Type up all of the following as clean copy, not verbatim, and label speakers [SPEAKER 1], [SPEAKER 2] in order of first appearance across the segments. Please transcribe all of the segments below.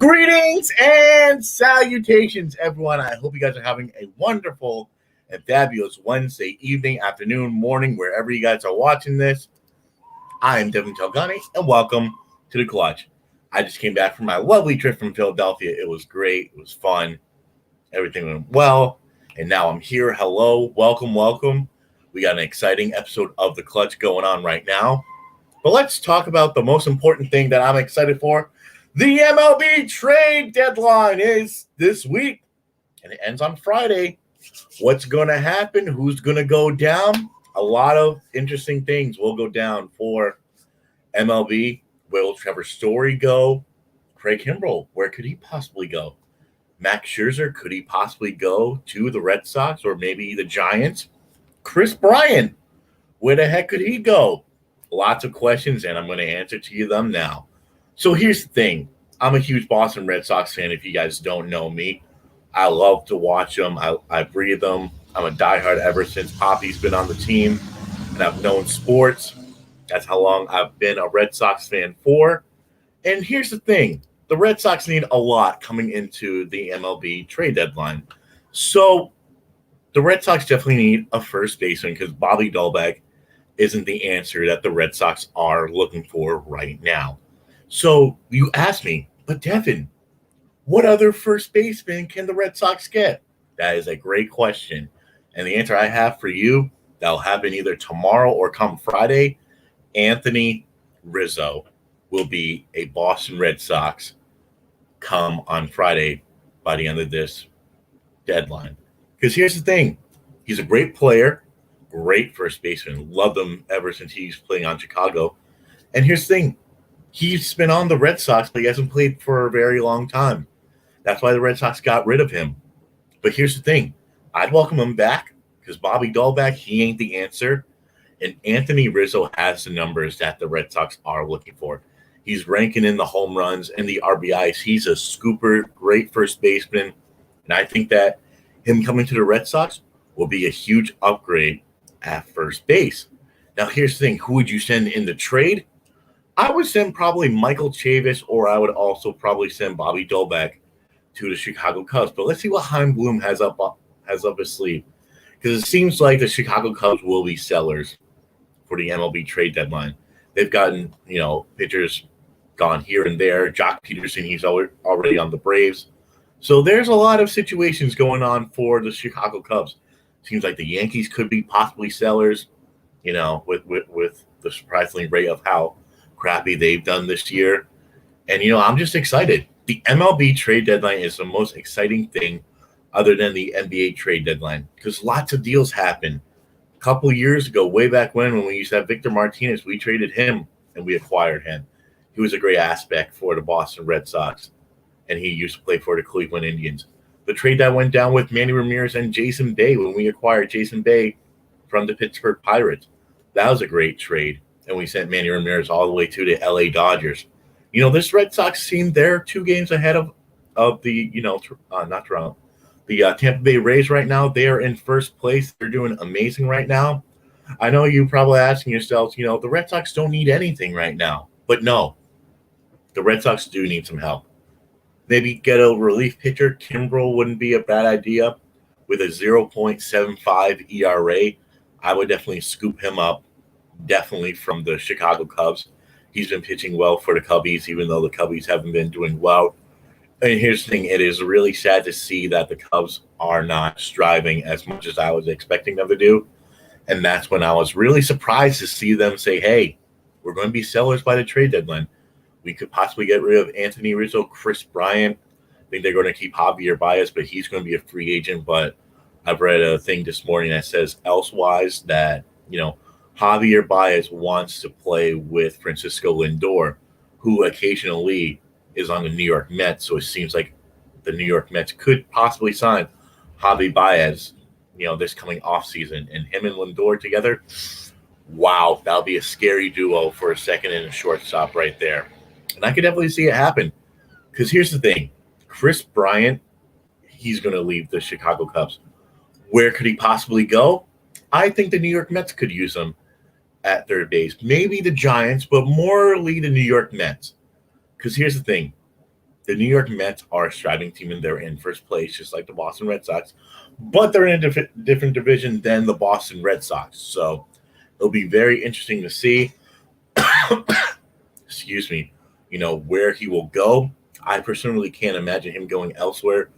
[SPEAKER 1] Greetings and salutations, everyone. I hope you guys are having a wonderful and fabulous Wednesday evening, afternoon, morning, wherever you guys are watching this. I am Devin Telgani, and welcome to The Clutch. I just came back from my lovely trip from Philadelphia. It was great. It was fun. Everything went well. And now I'm here. Hello. Welcome. We got an exciting episode of The Clutch going on right now. But let's talk about the most important thing that I'm excited for. The MLB trade deadline is this week, and it ends on Friday. What's going to happen? Who's going to go down? A lot of interesting things will go down for MLB. Where will Trevor Story go? Craig Kimbrell, where could he possibly go? Max Scherzer, could he possibly go to the Red Sox or maybe the Giants? Chris Bryant, where the heck could he go? Lots of questions, and I'm going to answer to you them now. So here's the thing. I'm a huge Boston Red Sox fan if you guys don't know me. I love to watch them. I breathe them. I'm a diehard ever since Poppy's been on the team, and I've known sports. That's how long I've been a Red Sox fan for. And here's the thing. The Red Sox need a lot coming into the MLB trade deadline. So the Red Sox definitely need a first baseman because Bobby Dalbec isn't the answer that the Red Sox are looking for right now. So you asked me, but Devin, what other first baseman can the Red Sox get? That is a great question. And the answer I have for you, that'll happen either tomorrow or come Friday, Anthony Rizzo will be a Boston Red Sox come on Friday by the end of this deadline. Because here's the thing. He's a great player, great first baseman. Loved him ever since he's playing on Chicago. And here's the thing. He's been on the Red Sox, but he hasn't played for a very long time. That's why the Red Sox got rid of him. But here's the thing. I'd welcome him back because Bobby Dalbec, he ain't the answer. And Anthony Rizzo has the numbers that the Red Sox are looking for. He's ranking in the home runs and the RBIs. He's a scooper, great first baseman. And I think that him coming to the Red Sox will be a huge upgrade at first base. Now, here's the thing. Who would you send in the trade? I would send probably Michael Chavis, or I would also probably send Bobby Dalbec to the Chicago Cubs. But let's see what Chaim Bloom has up his sleeve. Because it seems like the Chicago Cubs will be sellers for the MLB trade deadline. They've gotten, pitchers gone here and there. Jock Peterson, he's already on the Braves. So there's a lot of situations going on for the Chicago Cubs. Seems like the Yankees could be possibly sellers, with the surprising rate of how crappy they've done this year. And, I'm just excited. The MLB trade deadline is the most exciting thing other than the NBA trade deadline because lots of deals happen. A couple years ago, way back when we used to have Victor Martinez, we traded him and we acquired him. He was a great aspect for the Boston Red Sox, and he used to play for the Cleveland Indians. The trade that went down with Manny Ramirez and Jason Bay when we acquired Jason Bay from the Pittsburgh Pirates, that was a great trade. And we sent Manny Ramirez all the way to the LA Dodgers. This Red Sox team, they're 2 games ahead of the, not Toronto, the Tampa Bay Rays right now. They are in first place. They're doing amazing right now. I know you're probably asking yourselves, the Red Sox don't need anything right now. But no, the Red Sox do need some help. Maybe get a relief pitcher. Kimbrell wouldn't be a bad idea. With a 0.75 ERA, I would definitely scoop him up. Definitely from the Chicago Cubs. He's been pitching well for the Cubbies, even though the Cubbies haven't been doing well. And here's the thing. It is really sad to see that the Cubs are not striving as much as I was expecting them to do. And that's when I was really surprised to see them say, hey, we're going to be sellers by the trade deadline. We could possibly get rid of Anthony Rizzo, Chris Bryant. I think they're going to keep Javier Baez, but he's going to be a free agent. But I've read a thing this morning that says elsewise that, Javier Baez wants to play with Francisco Lindor, who occasionally is on the New York Mets. So it seems like the New York Mets could possibly sign Javi Baez, this coming offseason. And him and Lindor together, wow, that'll be a scary duo for a second and a shortstop right there. And I could definitely see it happen. Because here's the thing. Chris Bryant, he's going to leave the Chicago Cubs. Where could he possibly go? I think the New York Mets could use him at third base. Maybe the Giants, but morely the New York Mets. Because here's the thing. the New York Mets are a striving team and they're in first place, just like the Boston Red Sox, but they're in a different division than the Boston Red Sox. So it'll be very interesting to see, excuse me, where he will go. I personally can't imagine him going elsewhere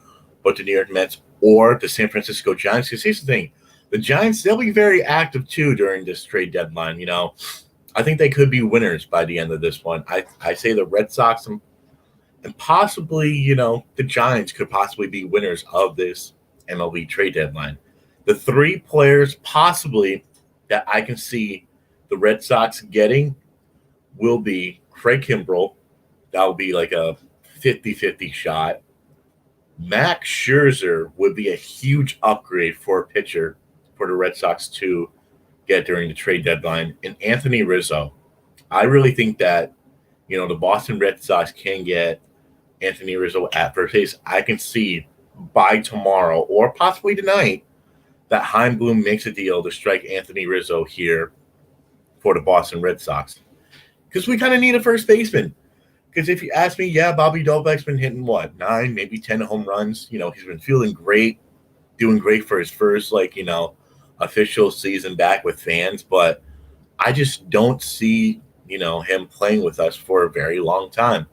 [SPEAKER 1] but the New York Mets or the San Francisco Giants. Because here's the thing, the Giants, they'll be very active too during this trade deadline. I think they could be winners by the end of this one. I say the Red Sox and possibly, the Giants could possibly be winners of this MLB trade deadline. The three players possibly that I can see the Red Sox getting will be Craig Kimbrell. That will be like a 50-50 shot. Max Scherzer would be a huge upgrade for a pitcher for the Red Sox to get during the trade deadline. And Anthony Rizzo. I really think that, the Boston Red Sox can get Anthony Rizzo at first base. I can see by tomorrow or possibly tonight that Chaim Bloom makes a deal to strike Anthony Rizzo here for the Boston Red Sox. Because we kind of need a first baseman. Because if you ask me, yeah, Bobby Dalbec's been hitting 9, maybe 10 home runs. He's been feeling great, doing great for his first, official season back with fans. But I just don't see, him playing with us for a very long time.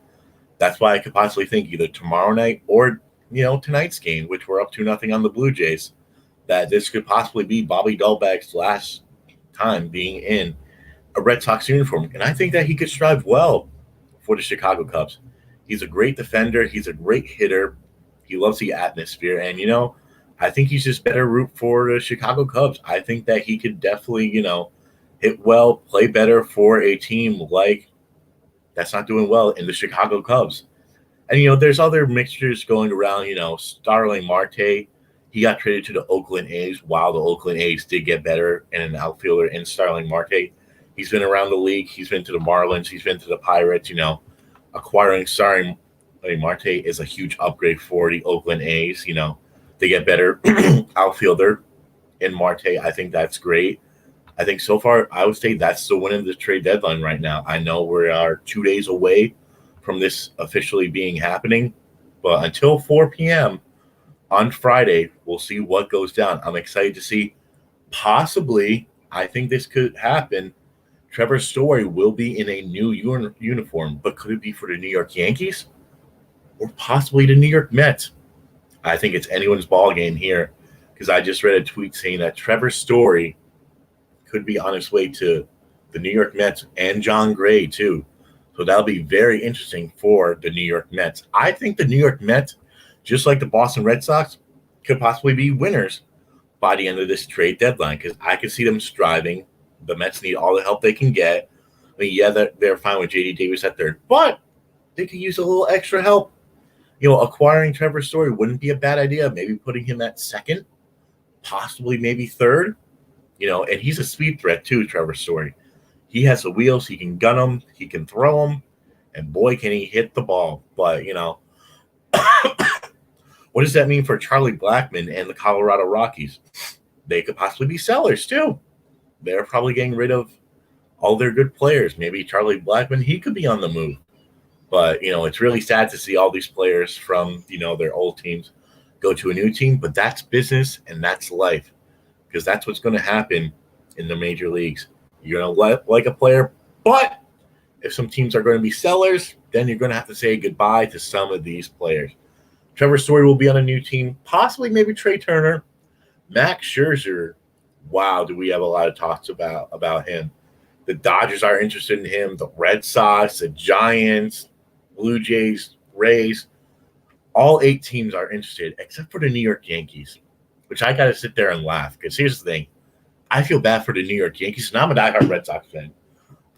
[SPEAKER 1] That's why I could possibly think either tomorrow night or, tonight's game, which we're up 2-0 on the Blue Jays, that this could possibly be Bobby Dalbec's last time being in a Red Sox uniform. And I think that he could strive well for the Chicago Cubs. He's a great defender. He's a great hitter. He loves the atmosphere. And, I think he's just better root for the Chicago Cubs. I think that he could definitely, hit well, play better for a team like that's not doing well in the Chicago Cubs. And, there's other mixtures going around, Starling Marte. He got traded to the Oakland A's while the Oakland A's did get better in an outfielder in Starling Marte. He's been around the league. He's been to the Marlins. He's been to the Pirates. Acquiring Starling Marte is a huge upgrade for the Oakland A's. They get better outfielder in Marte. I think that's great. I think so far, I would say that's the win of the trade deadline right now. I know we are 2 days away from this officially being happening, but until 4 p.m. on Friday, we'll see what goes down. I'm excited to see. Possibly, I think this could happen. Trevor Story will be in a new uniform, but could it be for the New York Yankees or possibly the New York Mets? I think it's anyone's ball game here because I just read a tweet saying that Trevor Story could be on his way to the New York Mets and John Gray too. So that'll be very interesting for the New York Mets. I think the New York Mets, just like the Boston Red Sox, could possibly be winners by the end of this trade deadline because I could see them striving. The Mets need all the help they can get. I mean, yeah, they're fine with J.D. Davis at third, but they could use a little extra help. Acquiring Trevor Story wouldn't be a bad idea. Maybe putting him at second, possibly maybe third. And he's a speed threat too, Trevor Story. He has the wheels. He can gun them. He can throw them. And boy, can he hit the ball. But, what does that mean for Charlie Blackmon and the Colorado Rockies? They could possibly be sellers too. They're probably getting rid of all their good players. Maybe Charlie Blackmon, he could be on the move. But, it's really sad to see all these players from, their old teams go to a new team. But that's business and that's life because that's what's going to happen in the major leagues. You're going to like a player, but if some teams are going to be sellers, then you're going to have to say goodbye to some of these players. Trevor Story will be on a new team, possibly maybe Trey Turner. Max Scherzer, wow, do we have a lot of talks about him. The Dodgers are interested in him, the Red Sox, the Giants, Blue Jays, Rays. All 8 teams are interested except for the New York Yankees, which I got to sit there and laugh because here's the thing. I feel bad for the New York Yankees, and I'm a diehard Red Sox fan.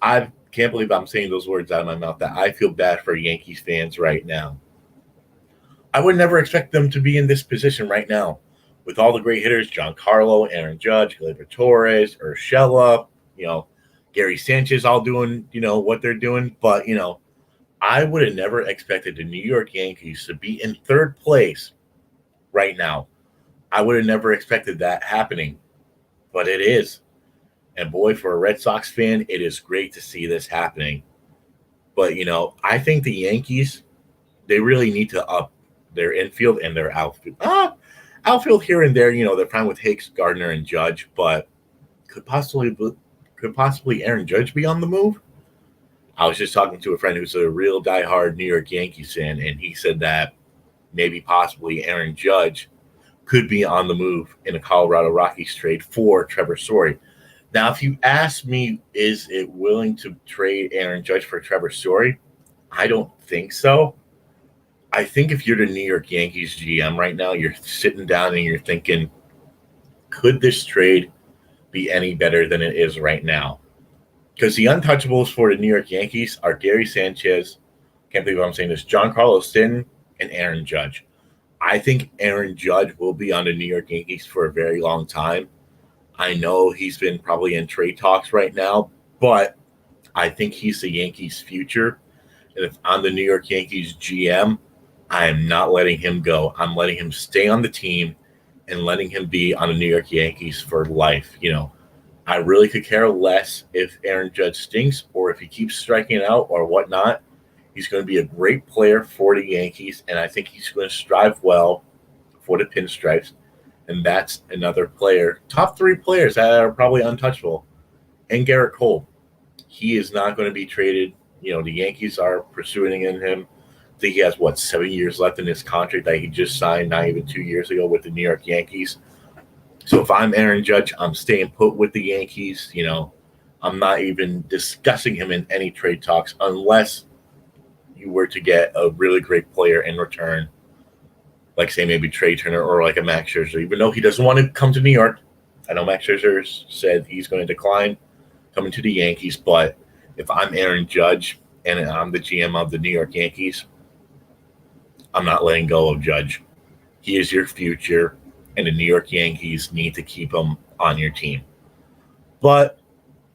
[SPEAKER 1] I can't believe I'm saying those words out of my mouth that I feel bad for Yankees fans right now. I would never expect them to be in this position right now with all the great hitters, Giancarlo, Aaron Judge, Gleyber Torres, Urshela, Gary Sanchez all doing, what they're doing. But, I would have never expected the New York Yankees to be in third place right now. I would have never expected that happening, but it is. And boy, for a Red Sox fan, it is great to see this happening. But, I think the Yankees, they really need to up their infield and their outfield. Outfield here and there, they're fine with Hicks, Gardner, and Judge, but could possibly Aaron Judge be on the move? I was just talking to a friend who's a real diehard New York Yankees fan, and he said that maybe possibly Aaron Judge could be on the move in a Colorado Rockies trade for Trevor Story. Now, if you ask me, is it willing to trade Aaron Judge for Trevor Story? I don't think so. I think if you're the New York Yankees GM right now, you're sitting down and you're thinking, could this trade be any better than it is right now? Because the untouchables for the New York Yankees are Gary Sanchez, can't believe I'm saying this, Giancarlo Stanton, and Aaron Judge. I think Aaron Judge will be on the New York Yankees for a very long time. I know he's been probably in trade talks right now, but I think he's the Yankees' future. And if I'm the New York Yankees GM, I am not letting him go. I'm letting him stay on the team and letting him be on the New York Yankees for life. I really could care less if Aaron Judge stinks or if he keeps striking out or whatnot. He's going to be a great player for the Yankees, and I think he's going to strive well for the Pinstripes. And that's another player, top 3 players that are probably untouchable. And Garrett Cole. He is not going to be traded. The Yankees are pursuing him. I think he has, 7 years left in his contract that he just signed not even 2 years ago with the New York Yankees. So if I'm Aaron Judge, I'm staying put with the Yankees. I'm not even discussing him in any trade talks unless you were to get a really great player in return, like say maybe Trey Turner or like a Max Scherzer, even though he doesn't want to come to New York. I know Max Scherzer said he's going to decline coming to the Yankees, but if I'm Aaron Judge and I'm the GM of the New York Yankees, I'm not letting go of Judge. He is your future, and the New York Yankees need to keep him on your team. But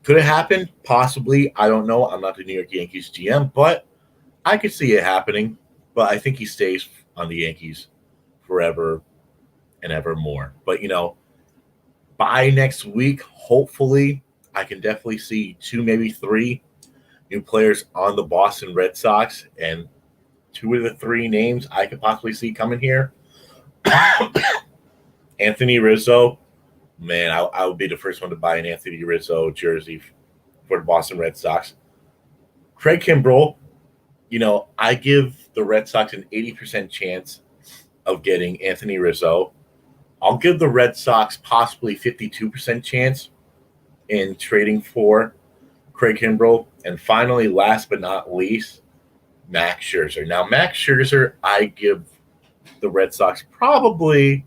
[SPEAKER 1] could it happen? Possibly. I don't know. I'm not the New York Yankees GM, but I could see it happening. But I think he stays on the Yankees forever and ever more. But, by next week, hopefully, I can definitely see 2, maybe 3 new players on the Boston Red Sox. And 2 of the 3 names I could possibly see coming here. Anthony Rizzo. Man, I would be the first one to buy an Anthony Rizzo jersey for the Boston Red Sox. Craig Kimbrell. I give the Red Sox an 80% chance of getting Anthony Rizzo. I'll give the Red Sox possibly 52% chance in trading for Craig Kimbrell. And finally, last but not least, Max Scherzer. Now, Max Scherzer, I give the Red Sox probably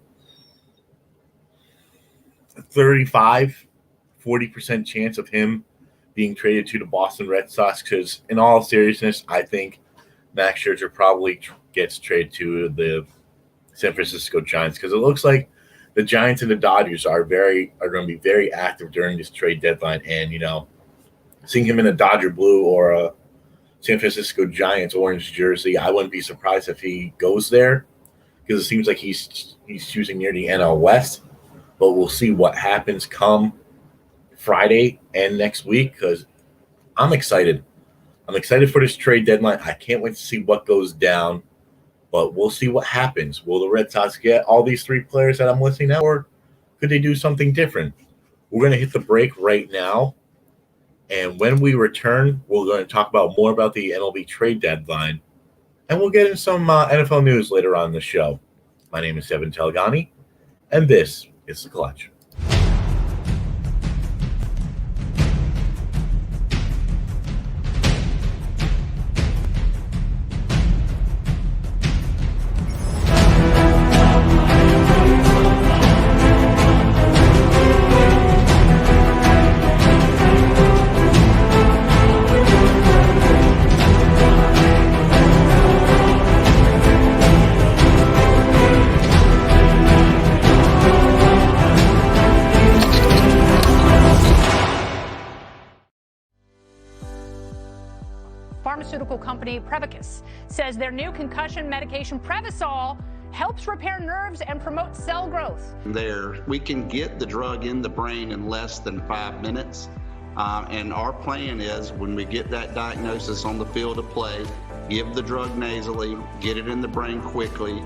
[SPEAKER 1] 35-40% chance of him being traded to the Boston Red Sox, because in all seriousness, I think Max Scherzer probably gets traded to the San Francisco Giants, because it looks like the Giants and the Dodgers are going to be very active during this trade deadline. And, seeing him in a Dodger blue or a San Francisco Giants orange jersey, I wouldn't be surprised if he goes there, because it seems like he's choosing near the NL West. But we'll see what happens come Friday and next week, because I'm excited. I'm excited for this trade deadline. I can't wait to see what goes down, but we'll see what happens. Will the Red Sox get all these 3 players that I'm listing now, or could they do something different? We're going to hit the break right now, and when we return, we're going to talk about more about the MLB trade deadline, and we'll get in some NFL news later on in the show. My name is Devin Telgani, and this is The Clutch.
[SPEAKER 2] Pharmaceutical company Prevacus says their new concussion medication Prevacol helps repair nerves and promote cell growth.
[SPEAKER 3] We can get the drug in the brain in less than 5 minutes. And our plan is, when we get that diagnosis on the field of play, give the drug nasally, get it in the brain quickly.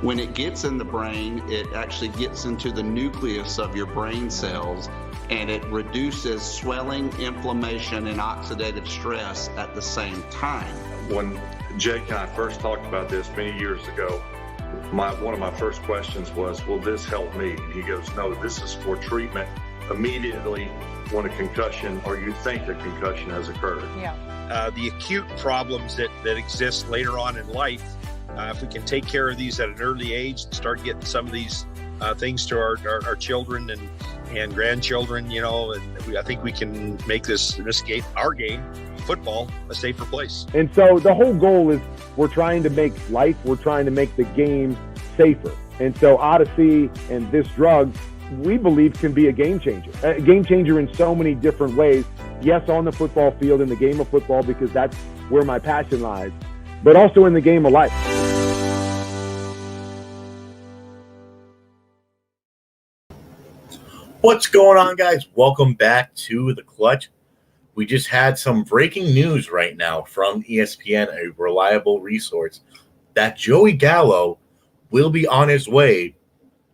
[SPEAKER 3] When it gets in the brain, it actually gets into the nucleus of your brain cells, and it reduces swelling, inflammation, and oxidative stress at the same time.
[SPEAKER 4] When Jake and I first talked about this many years ago, one of my first questions was, will this help me? And he goes, no, this is for treatment immediately when a concussion or you think a concussion has occurred.
[SPEAKER 2] Yeah.
[SPEAKER 5] The acute problems that exist later on in life, if we can take care of these at an early age and start getting some of these things to our children and grandchildren, and I think we can make this game, our game, football, a safer place.
[SPEAKER 6] And so the whole goal is we're trying to make the game safer. And so Odyssey and this drug, we believe, can be a game changer in so many different ways. Yes, on the football field, in the game of football, because that's where my passion lies, but also in the game of life.
[SPEAKER 1] What's going on, guys? Welcome back to The Clutch. We just had some breaking news right now from ESPN, a reliable resource, that Joey Gallo will be on his way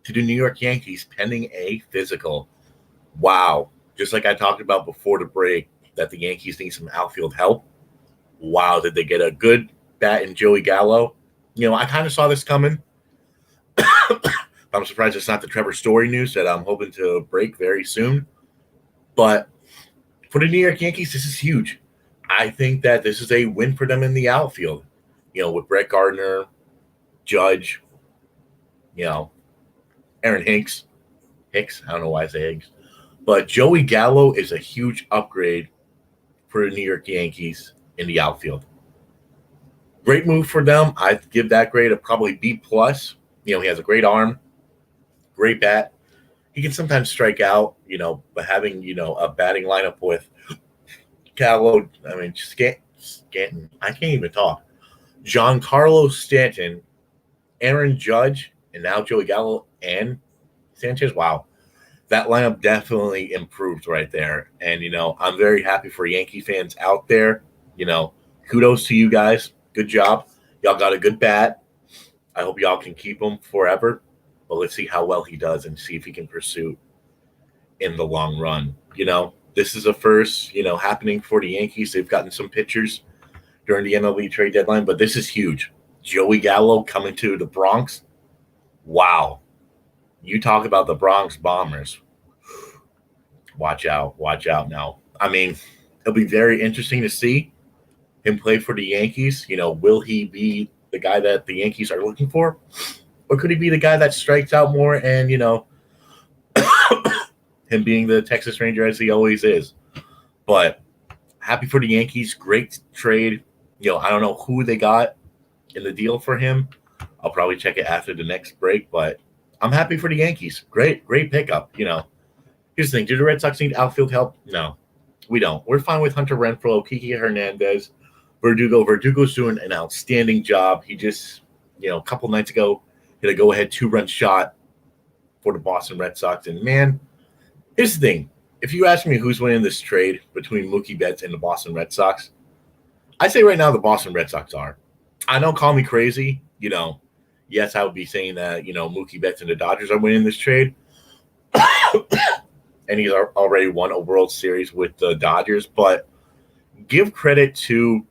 [SPEAKER 1] to the New York Yankees pending a physical. Wow. Just like I talked about before the break, that the Yankees need some outfield help. Wow, did they get a good bat in Joey Gallo? I kind of saw this coming. I'm surprised it's not the Trevor Story news that I'm hoping to break very soon. But for the New York Yankees, this is huge. I think that this is a win for them in the outfield. With Brett Gardner, Judge, Aaron Hicks. I don't know why I say Hicks. But Joey Gallo is a huge upgrade for the New York Yankees in the outfield. Great move for them. I'd give that grade a probably B+. He has a great arm, great bat. He can sometimes strike out, but having, a batting lineup with Gallo, Stanton, I can't even talk. Giancarlo Stanton, Aaron Judge, and now Joey Gallo and Sanchez. Wow. That lineup definitely improved right there. And, I'm very happy for Yankee fans out there. Kudos to you guys. Good job. Y'all got a good bat. I hope y'all can keep him forever. But let's see how well he does and see if he can pursue in the long run. This is a first, happening for the Yankees. They've gotten some pitchers during the MLB trade deadline, but this is huge. Joey Gallo coming to the Bronx. Wow. You talk about the Bronx Bombers. Watch out now. It'll be very interesting to see him play for the Yankees. Will he be the guy that the Yankees are looking for? Or could he be the guy that strikes out more and, him being the Texas Ranger as he always is? But happy for the Yankees. Great trade. I don't know who they got in the deal for him. I'll probably check it after the next break, but I'm happy for the Yankees. Great pickup. Here's the thing. Do the Red Sox need outfield help? No, we don't. We're fine with Hunter Renfroe, Kiki Hernandez, Verdugo. Verdugo's doing an outstanding job. He just, a couple nights ago, hit a go-ahead 2-run shot for the Boston Red Sox. And, man, here's the thing. If you ask me who's winning this trade between Mookie Betts and the Boston Red Sox, I say right now the Boston Red Sox are. I know, call me crazy. Yes, I would be saying that, Mookie Betts and the Dodgers are winning this trade. And he's already won a World Series with the Dodgers. But give credit to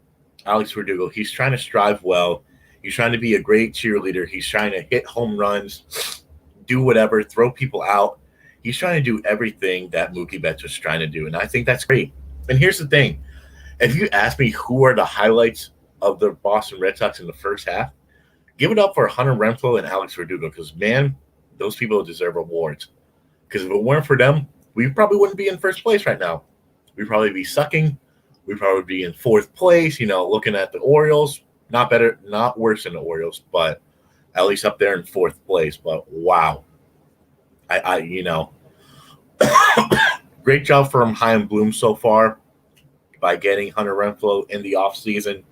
[SPEAKER 1] Alex Verdugo. He's trying to strive well. He's trying to be a great cheerleader. He's trying to hit home runs, do whatever, throw people out. He's trying to do everything that Mookie Betts was trying to do. And I think that's great. And here's the thing. If you ask me who are the highlights of the Boston Red Sox in the first half, give it up for Hunter Renfroe and Alex Verdugo because, man, those people deserve awards. Because if it weren't for them, we probably wouldn't be in first place right now. We'd probably be sucking. We'd probably be in fourth place, looking at the Orioles. Not better, not worse than the Orioles, but at least up there in fourth place. But, wow. Great job from Chaim Bloom so far by getting Hunter Renfroe in the offseason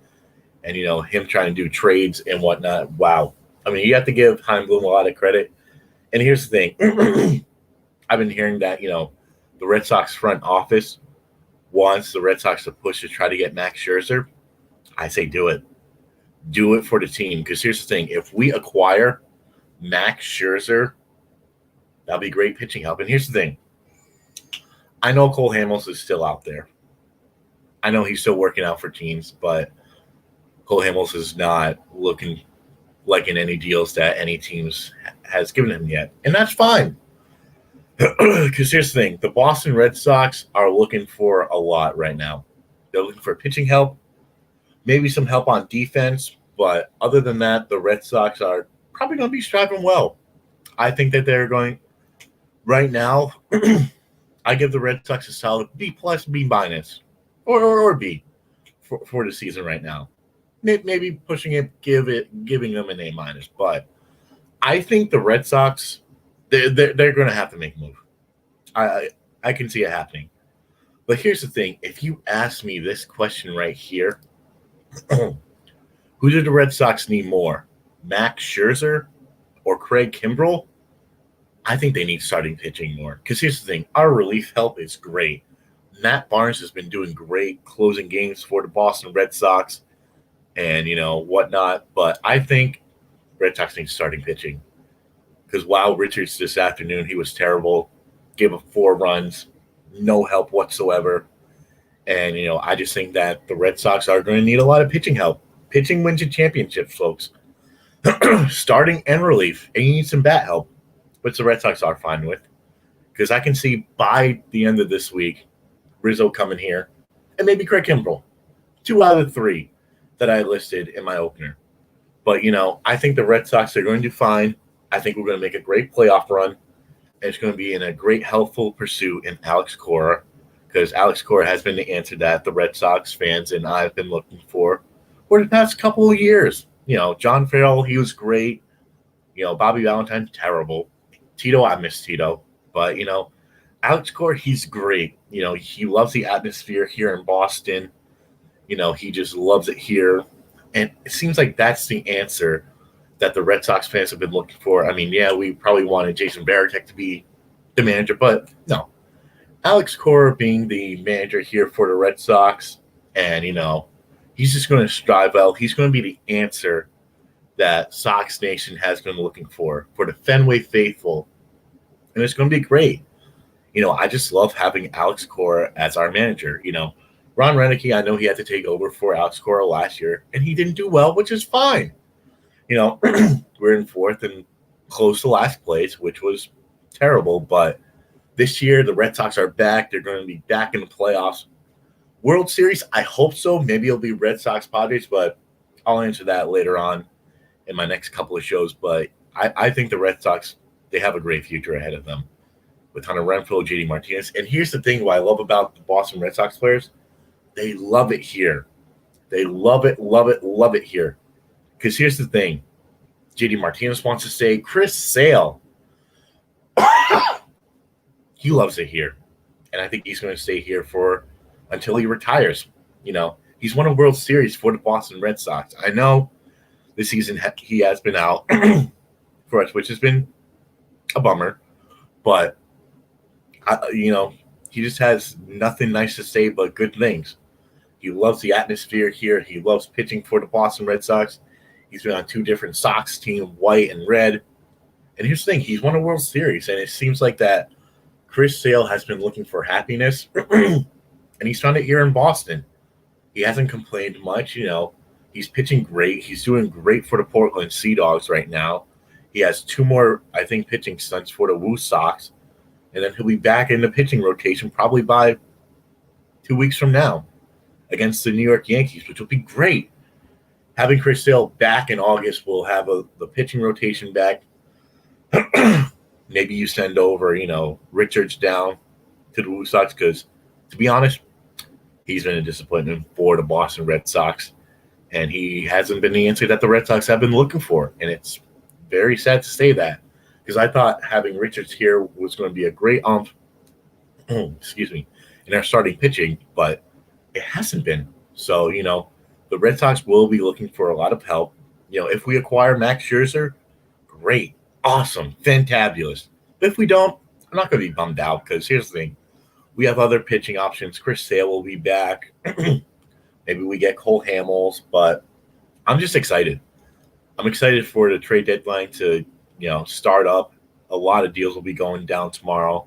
[SPEAKER 1] and, him trying to do trades and whatnot. Wow. You have to give Chaim Bloom a lot of credit. And here's the thing. I've been hearing that, the Red Sox front office wants the Red Sox to push to try to get Max Scherzer. I say do it. do it for the team. Because here's the thing: if we acquire Max Scherzer, that'll be great pitching help. And here's the thing: I know Cole Hamels is still out there. I know he's still working out for teams, but Cole Hamels is not looking like in any deals that any teams has given him yet. And that's fine. Because here's the thing. The Boston Red Sox are looking for a lot right now. They're looking for pitching help, maybe some help on defense. But other than that, the Red Sox are probably going to be striving well. I think that they're going right now. I give the Red Sox a solid B+, B-, or B for the season right now. Maybe pushing it, giving them an A-. But I think the Red Sox, they're going to have to make a move. I can see it happening. But here's the thing: if you ask me this question right here, who do the Red Sox need more, Max Scherzer or Craig Kimbrell? I think they need starting pitching more. Because here's the thing: our relief help is great. Matt Barnes has been doing great closing games for the Boston Red Sox and, whatnot. But I think Red Sox need starting pitching. Because Richards this afternoon, he was terrible. Gave up 4 runs, no help whatsoever. And, I just think that the Red Sox are going to need a lot of pitching help. Pitching wins you championships, folks. Starting and relief. And you need some bat help, which the Red Sox are fine with. Because I can see by the end of this week, Rizzo coming here, and maybe Craig Kimbrell. 2 out of 3 that I listed in my opener. But, I think the Red Sox are going to do fine. I think we're going to make a great playoff run. And it's going to be in a great, helpful pursuit in Alex Cora. Because Alex Cora has been the answer that the Red Sox fans and I have been looking for the past couple of years. John Farrell, he was great. Bobby Valentine, terrible. Tito, I miss Tito. But, Alex Cora, he's great. He loves the atmosphere here in Boston. He just loves it here. And it seems like that's the answer that the Red Sox fans have been looking for. I mean, yeah, we probably wanted Jason Varitek to be the manager, but no. Alex Cora being the manager here for the Red Sox, and, he's just going to strive well. He's going to be the answer that Sox Nation has been looking for the Fenway faithful. And it's going to be great. I just love having Alex Cora as our manager. Ron Renicky, I know he had to take over for Alex Cora last year, and he didn't do well, which is fine. We're in 4th and close to last place, which was terrible. But this year, the Red Sox are back. They're going to be back in the playoffs. World Series, I hope so. Maybe it'll be Red Sox Padres, but I'll answer that later on in my next couple of shows. But I think the Red Sox, they have a great future ahead of them with Hunter Renfroe, JD Martinez. And here's the thing: what I love about the Boston Red Sox players, they love it here. They love it here. Because here's the thing: JD Martinez wants to stay. Chris Sale, he loves it here. And I think he's going to stay here until he retires. He's won a World Series for the Boston Red Sox. I know this season he has been out for us, which has been a bummer. But, he just has nothing nice to say but good things. He loves the atmosphere here. He loves pitching for the Boston Red Sox. He's been on 2 different Sox teams, white and red. And here's the thing: he's won a World Series, and it seems like that Chris Sale has been looking for happiness, and he's found it here in Boston. He hasn't complained much. He's pitching great. He's doing great for the Portland Sea Dogs right now. He has 2 more, I think, pitching stunts for the Woo Sox, and then he'll be back in the pitching rotation probably by 2 weeks from now against the New York Yankees, which will be great. Having Chris Sale back in August, we'll have the pitching rotation back. Maybe you send over, Richards down to the Woo Sox because, to be honest, he's been a disappointment for the Boston Red Sox, and he hasn't been the answer that the Red Sox have been looking for. And it's very sad to say that because I thought having Richards here was going to be a great in our starting pitching, but it hasn't been. So, the Red Sox will be looking for a lot of help. If we acquire Max Scherzer, great, awesome, fantabulous. But if we don't, I'm not going to be bummed out because here's the thing. We have other pitching options. Chris Sale will be back. Maybe we get Cole Hamels, but I'm just excited. I'm excited for the trade deadline to, start up. A lot of deals will be going down tomorrow.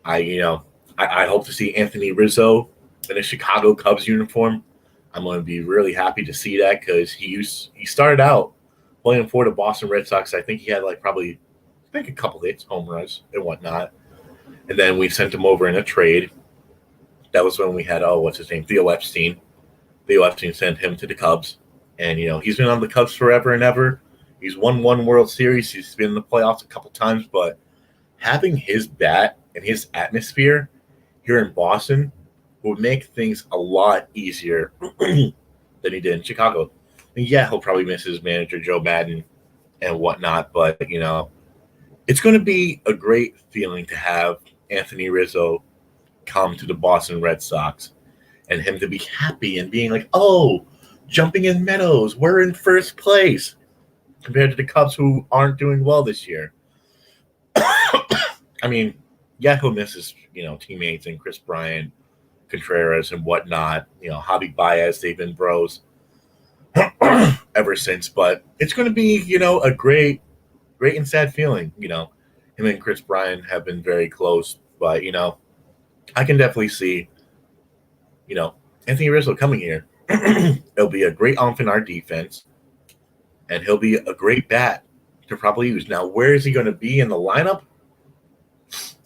[SPEAKER 1] I hope to see Anthony Rizzo in a Chicago Cubs uniform. I'm going to be really happy to see that because he started out playing for the Boston Red Sox. I think he had a couple hits, home runs, and whatnot. And then we sent him over in a trade. That was when we had, Theo Epstein. Theo Epstein sent him to the Cubs. And, he's been on the Cubs forever and ever. He's won one World Series. He's been in the playoffs a couple times. But having his bat and his atmosphere here in Boston would make things a lot easier than he did in Chicago. And yeah, he'll probably miss his manager, Joe Madden, and whatnot. But, it's going to be a great feeling to have Anthony Rizzo come to the Boston Red Sox and him to be happy and being like, oh, jumping in Meadows, we're in first place compared to the Cubs who aren't doing well this year. I mean, yeah, he'll miss his, teammates and Chris Bryant, Contreras and whatnot, Javi Baez, they've been bros ever since, but it's going to be, a great and sad feeling. Him and Chris Bryant have been very close, but, I can definitely see, Anthony Rizzo coming here. It'll be a great oomph in our defense, and he'll be a great bat to probably use. Now, where is he going to be in the lineup?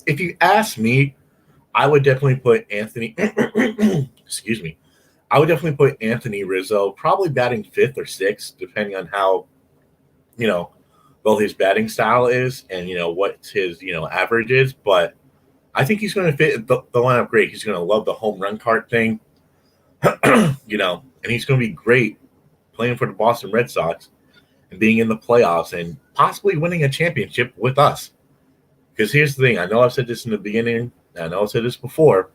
[SPEAKER 1] If you ask me, I would definitely put Anthony excuse me. I would definitely put Anthony Rizzo probably batting 5th or 6th, depending on how, well his batting style is and, what his, average is. But I think he's going to fit the lineup great. He's going to love the home run cart thing, and he's going to be great playing for the Boston Red Sox and being in the playoffs and possibly winning a championship with us. Because here's the thing. I know I've said this in the beginning. I know I've said this before,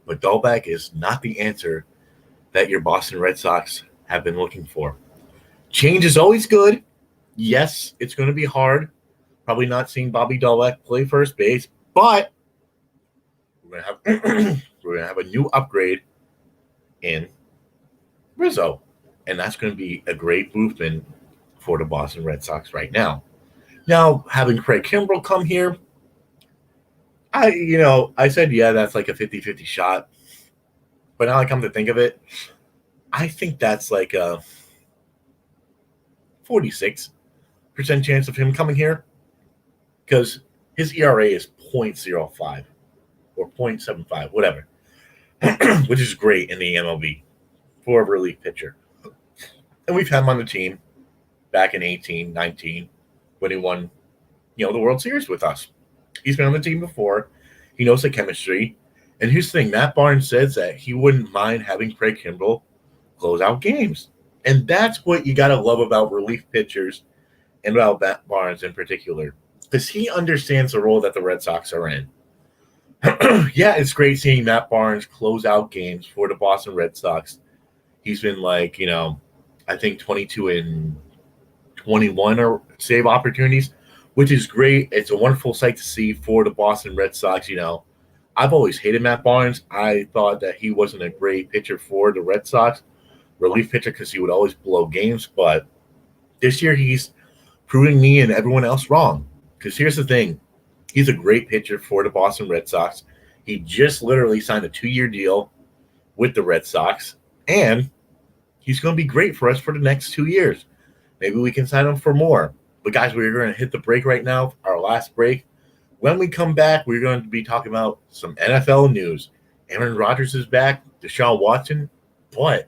[SPEAKER 1] but Dalbec is not the answer that your Boston Red Sox have been looking for. Change is always good. Yes, it's going to be hard. Probably not seeing Bobby Dalbec play first base, but we're going to have a new upgrade in Rizzo, and that's going to be a great movement for the Boston Red Sox right now. Now, having Craig Kimbrell come here, I said, yeah, that's like a 50-50 shot. But now I come to think of it, I think that's like a 46% chance of him coming here because his ERA is 0.05 or 0.75, whatever, which is great in the MLB for a relief pitcher. And we've had him on the team back in 18, 19, when he won, the World Series with us. He's been on the team before. He knows the chemistry. And here's the thing. Matt Barnes says that he wouldn't mind having Craig Kimbrell close out games. And that's what you got to love about relief pitchers and about Matt Barnes in particular. Because he understands the role that the Red Sox are in. Yeah, it's great seeing Matt Barnes close out games for the Boston Red Sox. He's been like, I think 22 and 21 or save opportunities, which is great. It's a wonderful sight to see for the Boston Red Sox. I've always hated Matt Barnes. I thought that he wasn't a great pitcher for the Red Sox, relief pitcher, because he would always blow games. But this year he's proving me and everyone else wrong. Because here's the thing. He's a great pitcher for the Boston Red Sox. He just literally signed a 2-year deal with the Red Sox, and he's going to be great for us for the next 2 years. Maybe we can sign him for more. But, guys, we're going to hit the break right now, our last break. When we come back, we're going to be talking about some NFL news. Aaron Rodgers is back, Deshaun Watson, but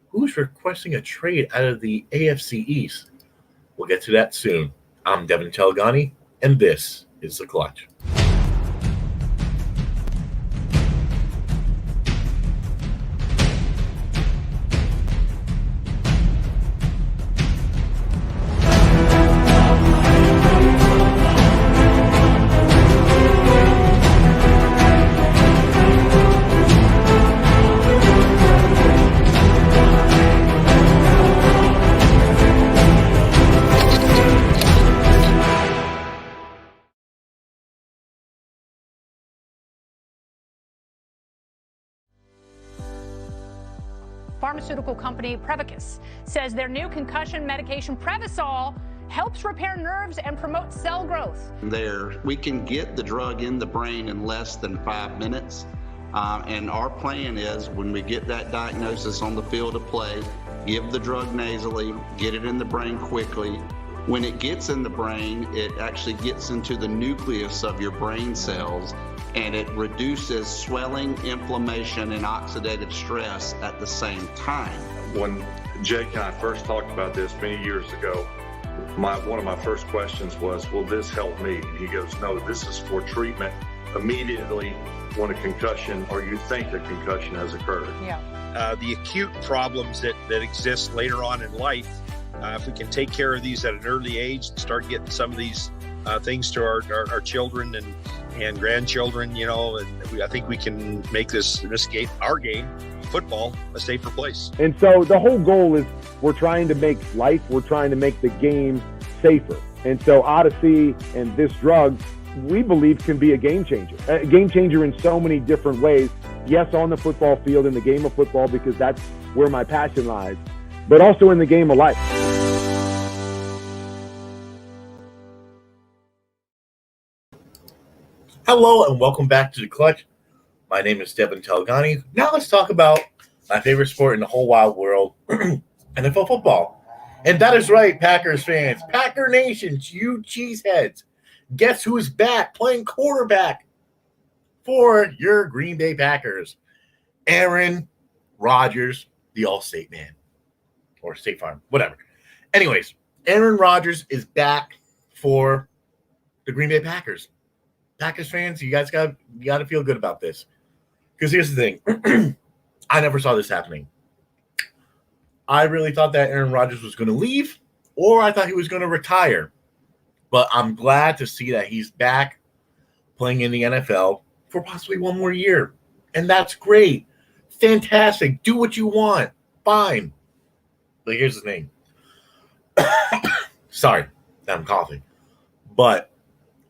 [SPEAKER 1] who's requesting a trade out of the AFC East? We'll get to that soon. I'm Devin Telegani, and this is The Clutch.
[SPEAKER 2] pharmaceutical company Prevacus says their new concussion medication Prevacol helps repair nerves and promote cell growth.
[SPEAKER 3] We can get the drug in the brain in less than 5 minutes. And our plan is when we get that diagnosis on the field of play, give the drug nasally, get it in the brain quickly. When it gets in the brain, it actually gets into the nucleus of your brain cells, and it reduces swelling, inflammation, and oxidative stress at the same time.
[SPEAKER 4] When Jake and I first talked about this many years ago, one of my first questions was, will this help me? And he goes, no, this is for treatment immediately when a concussion or you think a concussion has occurred.
[SPEAKER 5] The acute problems that exist later on in life, if we can take care of these at an early age and start getting some of these things to our children and grandchildren, and I think we can make this game, our game, football, a safer place.
[SPEAKER 6] And so the whole goal is we're trying to make the game safer. And so Odyssey and this drug, we believe, can be a game changer in so many different ways. Yes, on the football field, in the game of football, because that's where my passion lies, but also in the game of life.
[SPEAKER 1] Hello and welcome back to The Clutch. My name is Devin Telgani. Now let's talk about my favorite sport in the whole wide world, NFL football. And that is right, Packers fans. Packer Nations, you cheeseheads. Guess who's back playing quarterback for your Green Bay Packers? Aaron Rodgers, the Allstate man. Or State Farm, whatever. Anyways, Aaron Rodgers is back for the Green Bay Packers. Packers fans, you guys got to feel good about this. Because here's the thing. I never saw this happening. I really thought that Aaron Rodgers was going to leave, or I thought he was going to retire. But I'm glad to see that he's back playing in the NFL for possibly one more year. And that's great. Fantastic. Do what you want. Fine. But here's the thing. Sorry, I'm coughing. But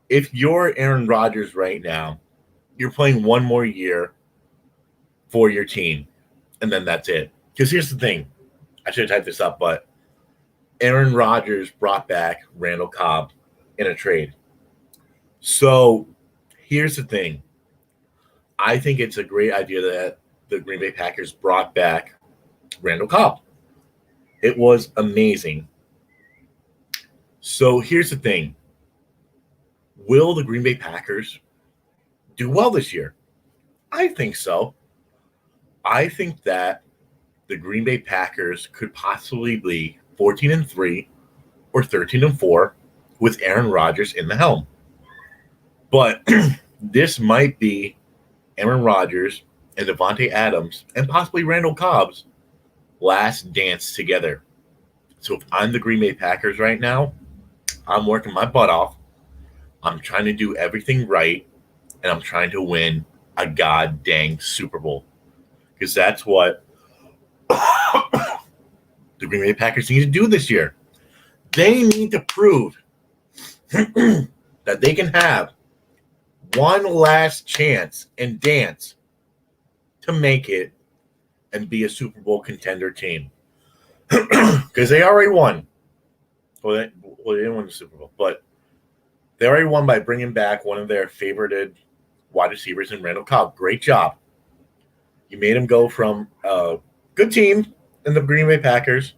[SPEAKER 1] if you're Aaron Rodgers right now, you're playing one more year for your team, and then that's it. Because here's the thing. I should have typed this up, but Aaron Rodgers brought back Randall Cobb in a trade. So here's the thing. I think it's a great idea that the Green Bay Packers brought back Randall Cobb. It was amazing. So here's the thing. Will the Green Bay Packers do well this year? I think so. I think that the Green Bay Packers could possibly be 14-3 or 13-4 with Aaron Rodgers in the helm. But this might be Aaron Rodgers and Davante Adams and possibly Randall Cobb's last dance together. So if I'm the Green Bay Packers right now, I'm working my butt off. I'm trying to do everything right, and I'm trying to win a god dang Super Bowl. Because that's what the Green Bay Packers need to do this year. They need to prove that they can have one last chance and dance to make it and be a Super Bowl contender team. Because they already won. Well, they didn't win the Super Bowl, but they already won by bringing back one of their favorited wide receivers in Randall Cobb. Great job. You made him go from a good team in the Green Bay Packers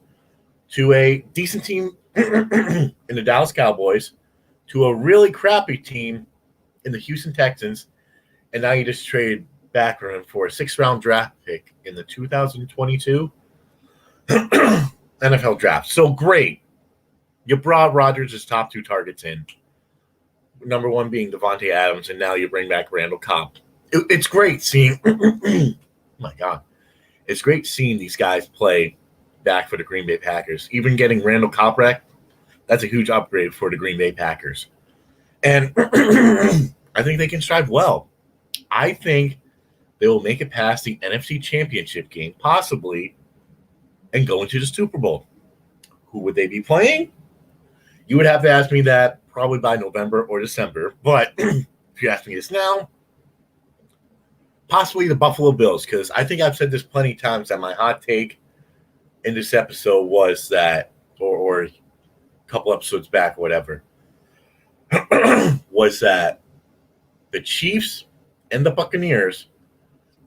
[SPEAKER 1] to a decent team in the Dallas Cowboys to a really crappy team in the Houston Texans, and now you just traded back for a 6th-round draft pick in the 2022 NFL draft. So great. You brought Rodgers' top 2 targets in. Number 1 being Davante Adams, and now you bring back Randall Cobb. It's great seeing oh my God. It's great seeing these guys play back for the Green Bay Packers. Even getting Randall Cobb back, that's a huge upgrade for the Green Bay Packers. And I think they can strive well. I think they will make it past the NFC Championship game, possibly, and go into the Super Bowl. Who would they be playing? You would have to ask me that probably by November or December. But if you ask me this now, possibly the Buffalo Bills, because I think I've said this plenty of times that my hot take in this episode was that, or a couple episodes back, or whatever, was that the Chiefs and the Buccaneers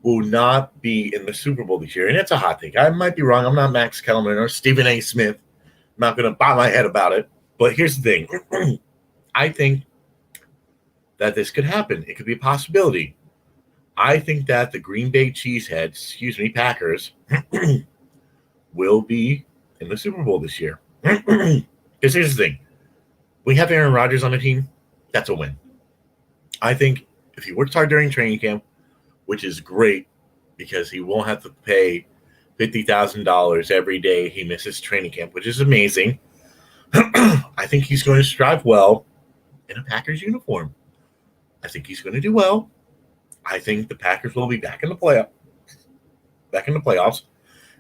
[SPEAKER 1] will not be in the Super Bowl this year. And it's a hot take. I might be wrong. I'm not Max Kellerman or Stephen A. Smith. I'm not going to bop my head about it. But here's the thing. I think that this could happen. It could be a possibility. I think that the Green Bay Packers, will be in the Super Bowl this year. Because here's the thing. We have Aaron Rodgers on the team. That's a win. I think if he works hard during training camp, which is great because he won't have to pay $50,000 every day he misses training camp, which is amazing. I think he's going to strive well in a Packers uniform. I think he's going to do well. I think the Packers will be back in the playoffs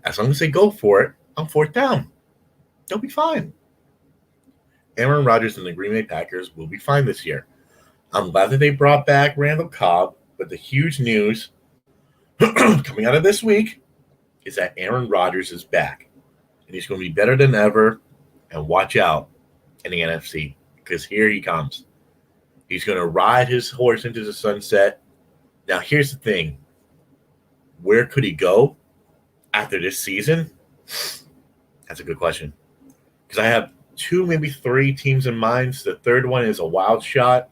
[SPEAKER 1] as long as they go for it on fourth down. They'll be fine. Aaron Rodgers and the Green Bay Packers will be fine this year. I'm glad that they brought back Randall Cobb, but the huge news coming out of this week is that Aaron Rodgers is back. And he's going to be better than ever. And watch out in the NFC, because here he comes. He's going to ride his horse into the sunset. Now, here's the thing. Where could he go after this season? That's a good question. Because I have 2, maybe 3 teams in mind. The third one is a wild shot.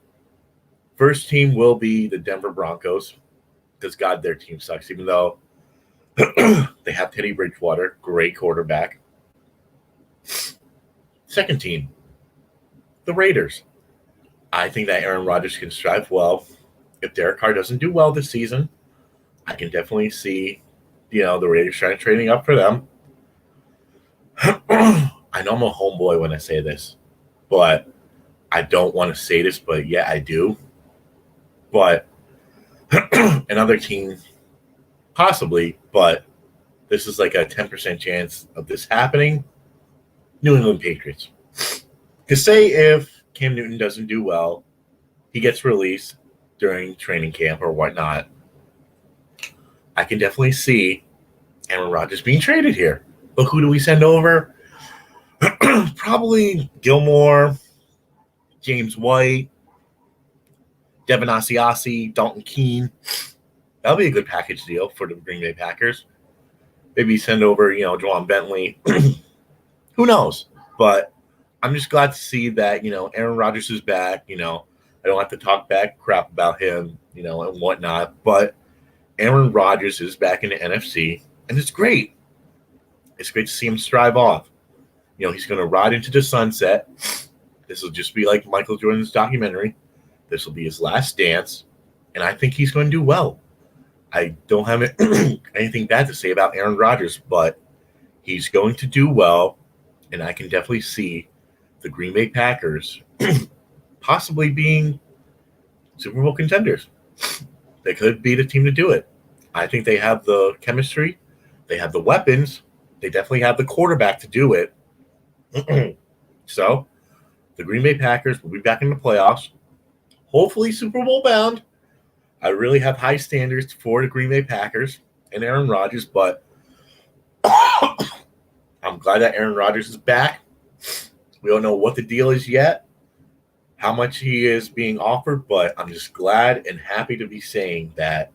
[SPEAKER 1] First team will be the Denver Broncos, because, God, their team sucks, even though they have Teddy Bridgewater, great quarterback. Second team, the Raiders. I think that Aaron Rodgers can strive well. If Derek Carr doesn't do well this season, I can definitely see, the Raiders trading up for them. I know I'm a homeboy when I say this, but I don't want to say this, but yeah, I do. But another team, possibly, but this is like a 10% chance of this happening. New England Patriots. Because say if Cam Newton doesn't do well, he gets released during training camp or whatnot, I can definitely see Aaron Rodgers being traded here. But who do we send over? Probably Gilmore, James White, Devin Asiasi, Dalton Keene. That'll be a good package deal for the Green Bay Packers. Maybe send over, Juwan Bentley. Who knows? But I'm just glad to see that, Aaron Rodgers is back. I don't have to talk back crap about him, and whatnot. But Aaron Rodgers is back in the NFC, and it's great. It's great to see him strive off. He's going to ride into the sunset. This will just be like Michael Jordan's documentary. This will be his last dance, and I think he's going to do well. I don't have anything bad to say about Aaron Rodgers, but he's going to do well. And I can definitely see the Green Bay Packers possibly being Super Bowl contenders. They could be the team to do it. I think they have the chemistry. They have the weapons. They definitely have the quarterback to do it. So, the Green Bay Packers will be back in the playoffs. Hopefully Super Bowl bound. I really have high standards for the Green Bay Packers and Aaron Rodgers, but I'm glad that Aaron Rodgers is back. We don't know what the deal is yet, how much he is being offered, but I'm just glad and happy to be saying that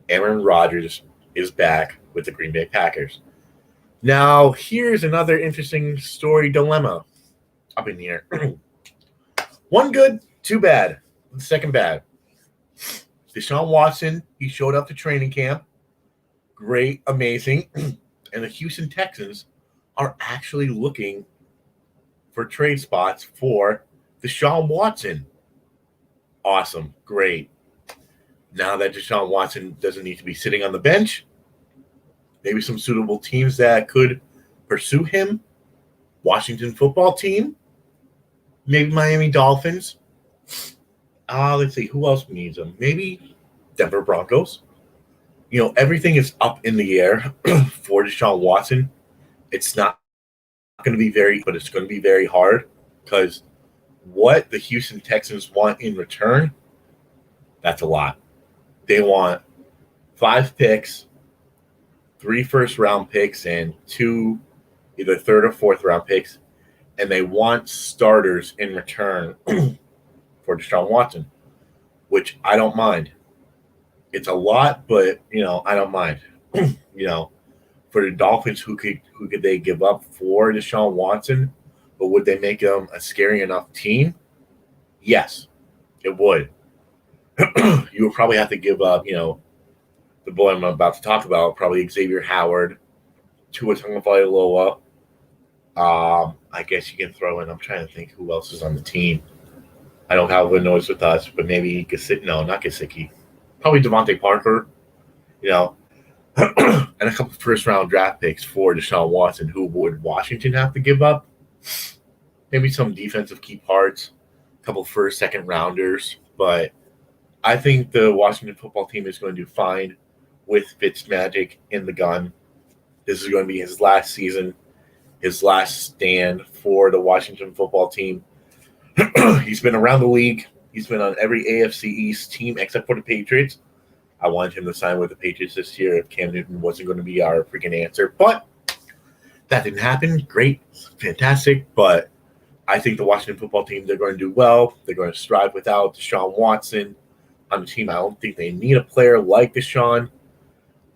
[SPEAKER 1] Aaron Rodgers is back with the Green Bay Packers. Now, here's another interesting story dilemma up in here. One good, 2 bad. The second bad. Deshaun Watson, he showed up to training camp. Great, amazing. And the Houston Texans are actually looking for trade spots for Deshaun Watson. Awesome. Great. Now that Deshaun Watson doesn't need to be sitting on the bench, maybe some suitable teams that could pursue him. Washington football team. Maybe Miami Dolphins. Let's see. Who else needs him? Maybe Denver Broncos. Everything is up in the air for Deshaun Watson. It's not going to be but it's going to be very hard because what the Houston Texans want in return, that's a lot. They want 5 picks, 3 first-round picks, and 2 either third or fourth round picks, and they want starters in return for Deshaun Watson, which I don't mind. It's a lot, but I don't mind. For the Dolphins, who could they give up for Deshaun Watson? But would they make them a scary enough team? Yes, it would. You would probably have to give up, the boy I'm about to talk about, probably Xavier Howard, Tua Tagovailoa. I guess you can throw in. I'm trying to think who else is on the team. I don't have a noise with us, but maybe Gesicki. No, not Gesicki. Probably Devontae Parker. And a couple first-round draft picks for Deshaun Watson. Who would Washington have to give up? Maybe some defensive key parts, a couple first, second rounders. But I think the Washington football team is going to do fine with Fitzmagic in the gun. This is going to be his last season, his last stand for the Washington football team. He's been around the league. He's been on every AFC East team except for the Patriots. I wanted him to sign with the Patriots this year if Cam Newton wasn't going to be our freaking answer. But that didn't happen. Great. Fantastic. But I think the Washington football team, they're going to do well. They're going to strive without Deshaun Watson on the team. I don't think they need a player like Deshaun.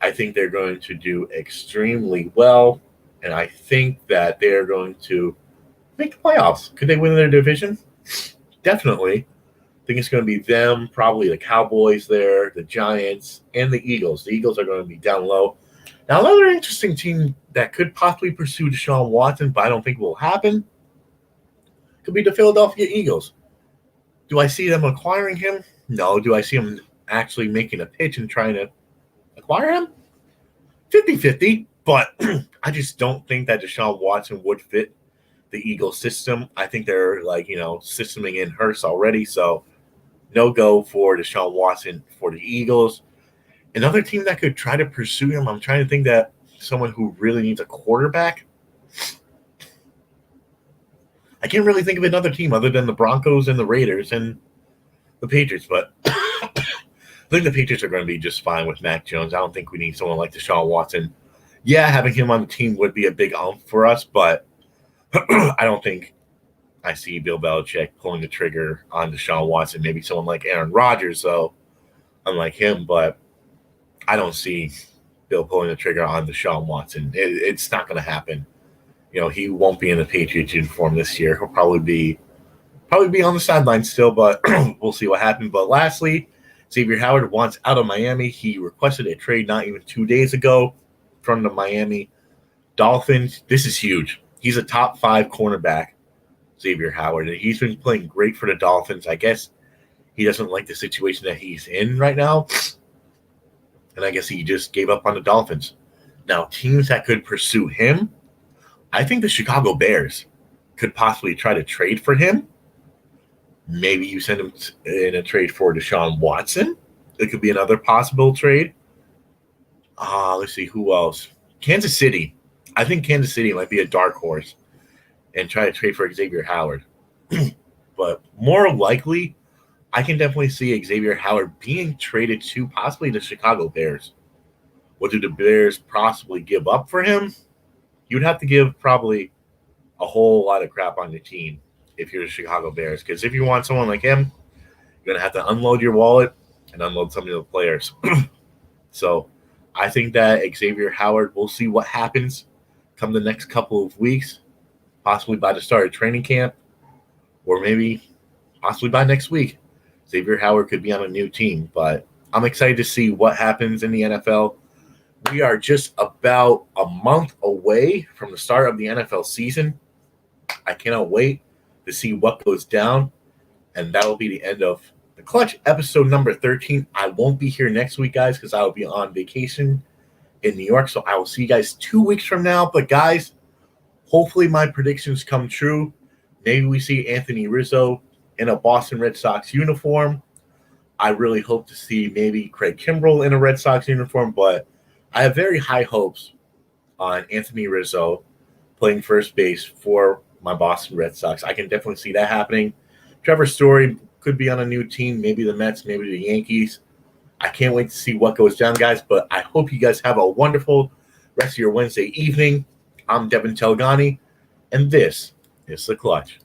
[SPEAKER 1] I think they're going to do extremely well. And I think that they're going to make the playoffs. Could they win their division? Definitely. I think it's going to be them, probably the Cowboys there, the Giants, and the Eagles. The Eagles are going to be down low. Now, another interesting team that could possibly pursue Deshaun Watson, but I don't think will happen, could be the Philadelphia Eagles. Do I see them acquiring him? No. Do I see them actually making a pitch and trying to acquire him? 50-50, but I just don't think that Deshaun Watson would fit the Eagles system. I think they're systeming in Hurts already, so no go for Deshaun Watson for the Eagles. Another team that could try to pursue him, I'm trying to think that someone who really needs a quarterback. I can't really think of another team other than the Broncos and the Raiders and the Patriots, but I think the Patriots are going to be just fine with Mac Jones. I don't think we need someone like Deshaun Watson. Yeah, having him on the team would be a big for us, but I don't think I see Bill Belichick pulling the trigger on Deshaun Watson. Maybe someone like Aaron Rodgers, though, unlike him, but I don't see Bill pulling the trigger on Deshaun Watson. It's not going to happen. He won't be in the Patriots uniform this year. He'll probably be on the sideline still, but we'll see what happens. But lastly, Xavier Howard wants out of Miami. He requested a trade not even 2 days ago from the Miami Dolphins. This is huge. He's a top 5 cornerback, Xavier Howard, and he's been playing great for the Dolphins. I guess he doesn't like the situation that he's in right now, and I guess he just gave up on the Dolphins. Now, teams that could pursue him, I think the Chicago Bears could possibly try to trade for him. Maybe you send him in a trade for Deshaun Watson. It could be another possible trade. Let's see, who else? Kansas City. I think Kansas City might be a dark horse and try to trade for Xavier Howard. But more likely, I can definitely see Xavier Howard being traded to possibly the Chicago Bears. What do the Bears possibly give up for him? You'd have to give probably a whole lot of crap on your team if you're the Chicago Bears. Because if you want someone like him, you're going to have to unload your wallet and unload some of the players. So I think that Xavier Howard, we'll see what happens come the next couple of weeks, possibly by the start of training camp, or maybe possibly by next week. Xavier Howard could be on a new team, but I'm excited to see what happens in the NFL. We are just about a month away from the start of the NFL season. I cannot wait to see what goes down, and that will be the end of the Clutch episode number 13. I won't be here next week, guys, because I will be on vacation in New York, so I will see you guys 2 weeks from now. But, guys, hopefully my predictions come true. Maybe we see Anthony Rizzo in a Boston Red Sox uniform. I really hope to see maybe Craig Kimbrell in a Red Sox uniform, but I have very high hopes on Anthony Rizzo playing first base for my Boston Red Sox. I can definitely see that happening. Trevor Story could be on a new team, maybe the Mets, maybe the Yankees. I can't wait to see what goes down, guys, but I hope you guys have a wonderful rest of your Wednesday evening. I'm Devin Telgani, and this is The Clutch.